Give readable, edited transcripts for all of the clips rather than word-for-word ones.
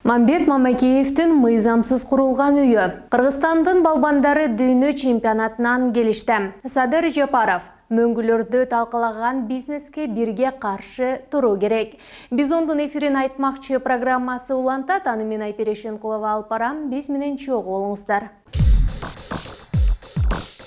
Мамбет Мамакеевтин мыйзамсыз курулган үйү. Кыргызстандын балбандары дүйнө чемпионатынан келишти. Садыр Жапаров мөңгүлөрдү талкалаган бизнеске бирге каршы туруу керек. Бизондун эфирин айтмакчы программасы улантат. Аны мен Айперешин Кулова алып барам. Биз менен чогуу болуңуздар.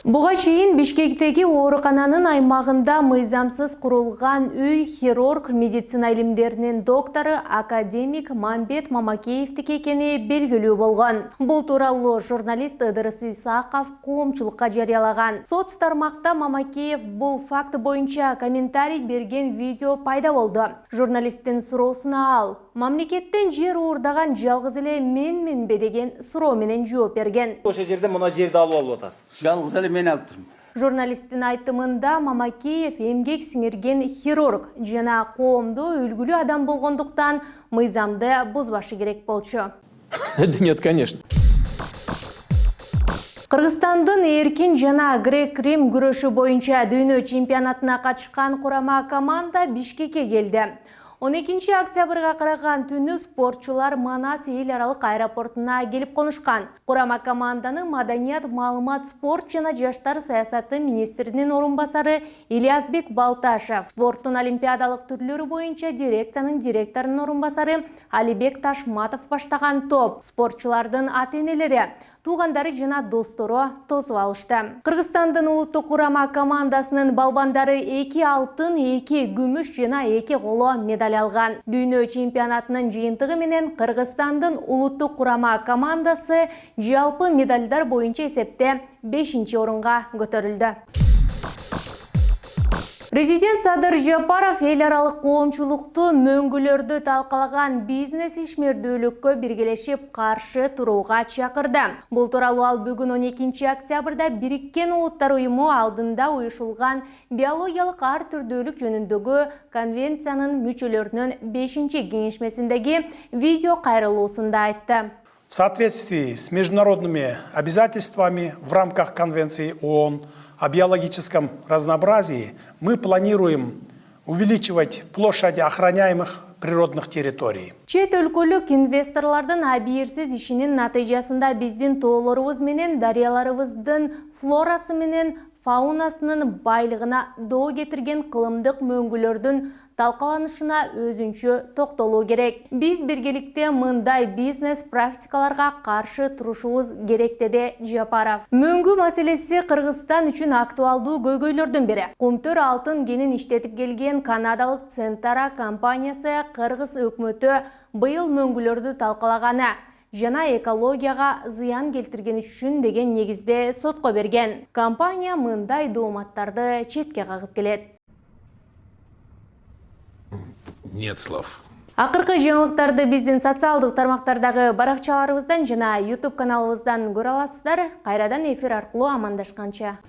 Буга чейин Бишкектеги оорукананын аймагында мыйзамсыз курулган үй хирург медицина илимдеринин доктору академик Мамбет Мамакеевтики экени белгилүү болгон. Бул тууралуу журналист Ыдырыс Исаков коомчулукка жарыялаган. Соц тармакта Мамакеев бул факт боюнча комментарий берген видео пайда болду. Журналисттин суроосуна ал мамлекеттен жер уурдаган жалгыз эле менбе деген суроо менен жооп берген. Ошо жерде мына жерди алып атасыз. Жалгыз эле мен алып турмун. Журналисттин айтымында Мамакеев эмгек сиңирген хирург жана коомдо үлгүлүү адам болгондуктан мыйзамды бузбашы керек болчу. Нет, конечно. Кыргызстандын эркин жана грек-рим күрөшү боюнча дүйнө чемпионатына катышкан курама команда Бишкекке келди. 12 октябрга караган түнү спортчулар Манас эл аралык аэропортуна келип конушкан. Курама команданын маданият, маалымат, спорт жана жаштар саясаты министринин орун басары Ильязбек Балташев, спорттун олимпиадалык түрлөрү боюнча дирекциянын директорунун орун басары Алибек Ташматов баштаган топ спортчулардын ата-энелери, туугандары жана достору тосуп алышты. Кыргызстандын улуттук курама командасынын балбандары 2 алтын, 2 күмүш жана 2 коло медаль алган. Дүйнө чемпионатынын жыйынтыгы менен Кыргызстандын улуттук курама командасы жалпы медальдар боюнча эсепте 5-орунга көтөрүлдү. Президент Садыр Жапаров эл аралык коомчулукту мөңгүлөрдү талкалаган бизнес ишмердүүлүккө биргелешип каршы турууга чакырды. Бул тууралуу ал бүгүн 12 октябрда Бириккен Улуттар уюму алдында уюшулган биологиялык ар түрдүүлүк жөнүндөгү конвенциянын мүчөлөрүнүн 5-кеңешмесиндеги видео кайрылуусунда айтты. В соответствии с международными обязательствами в рамках Конвенции ООН о биологическом разнообразии мы планируем увеличивать площадь охраняемых природных территорий. Чет өлкөлүк инвесторлордун абийирсиз ишинин натыйжасында биздин тоолорубуз менен дарыяларыбыздын флорасы менен фаунасынын байлыгына доо кетирген кылымдык мөңгүлөрдүн талкаланышына өзүнчө токтолуу керек. Биз биргеликте мындай бизнес практикаларга каршы турушубуз керек, деди Жапаров. Мөңгү маселеси Кыргызстан үчүн актуалдуу көйгөйлөрдүн бири. Кумтөр алтын кенин иштетип келген канадалык Центара компаниясы кыргыз өкмөтү быйыл мөңгүлөрдү талкалаганы жана экологияга зыян келтирген үчүн деген негизде сотко берген. Компания мындай дооматтарды четке кагып келет. Нет слов. Акыркы жаңылыктарды биздин социалдык тармактардагы баракчаларыбыздан жана YouTube каналыбыздан көрө аласыздар. Кайрадан эфир аркылуу амандашканча.